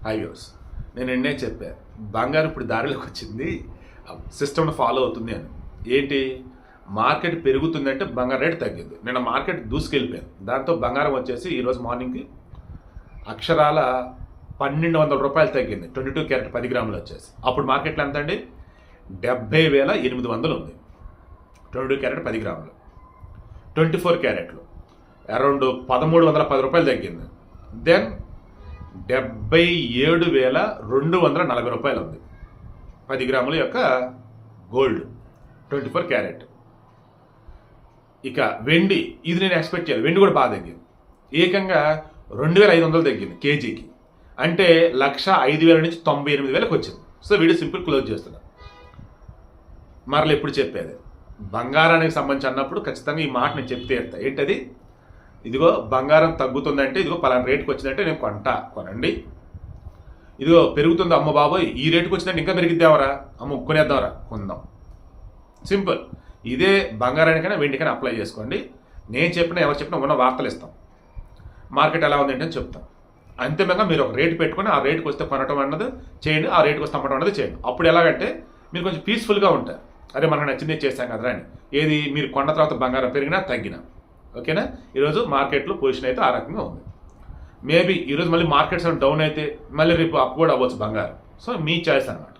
High views, నేను నిన్నే చెప్పా బంగారం ఇప్పుడు దారిలోకి వచ్చింది, సిస్టమ్ని ఫాలో అవుతుంది అని. ఏంటి, మార్కెట్ పెరుగుతుందంటే బంగారం రేటు తగ్గింది. నిన్న మార్కెట్ దూసుకెళ్ళిపోయింది. దాంతో బంగారం వచ్చేసి ఈరోజు మార్నింగ్కి అక్షరాల 1200 రూపాయలు తగ్గింది. 22 క్యారెట్ 10 గ్రాములు వచ్చేసి అప్పుడు మార్కెట్లో ఎంత అండి, 70,800 ఉంది. 22 క్యారెట్ 10 గ్రాములు. 24 క్యారెట్లు అరౌండ్ 1310 రూపాయలు తగ్గింది. దెన్ 77,240 రూపాయలు ఉంది 10 గ్రాముల యొక్క గోల్డ్ 24 క్యారెట్. ఇక వెండి, ఇది నేను ఎక్స్పెక్ట్ చేయాలి. వెండి కూడా బాగా తగ్గింది, ఏకంగా 2,500 తగ్గింది కేజీకి. అంటే 1,05,000 నుంచి 98,000కి వచ్చింది. సో వీడియో సింపుల్ క్లోజ్ చేస్తున్నా. మరలా ఎప్పుడు చెప్పేది, బంగారానికి సంబంధించి అన్నప్పుడు ఖచ్చితంగా ఈ మాట నేను చెప్తే ఎత్తా. ఏంటది, ఇదిగో బంగారం తగ్గుతుందంటే ఇదిగో పలానా రేటుకి వచ్చిందంటే నేను కొనండి. ఇదిగో పెరుగుతుంది, అమ్మ బాబోయ్ ఈ రేటుకి వచ్చిందంటే ఇంకా పెరిగిద్దామరా, అమ్మ కొనేద్దామరా, కొందాం. సింపుల్. ఇదే బంగారానికైనా వెండికైనా అప్లై చేసుకోండి. నేను చెప్పినా ఎవరు చెప్పినా ఉన్న వార్తలు ఇస్తాం. మార్కెట్ ఎలా ఉంది ఏంటని చెప్తాం. అంతిమంగా మీరు ఒక రేటు పెట్టుకొని ఆ రేటుకి వస్తే కొనటం అన్నది చేయండి, ఆ రేటుకి వస్తే అమ్మటం అన్నది చేయండి. అప్పుడు ఎలాగంటే మీరు కొంచెం పీస్ఫుల్గా ఉంటారు. అరే మనకు నచ్చింది చేస్తాం కదరా అని. ఏది, మీరు కొన్న తర్వాత బంగారం పెరిగినా తగ్గినా. ఓకేనా. ఈరోజు మార్కెట్లో పొజిషన్ అయితే ఆ రకంగా ఉంది. మేబీ ఈరోజు మళ్ళీ మార్కెట్స్ డౌన్ అయితే మళ్ళీ రేపు అప్ కూడా అవ్వచ్చు బంగారం. సో మీ చాయిస్ అన్నమాట.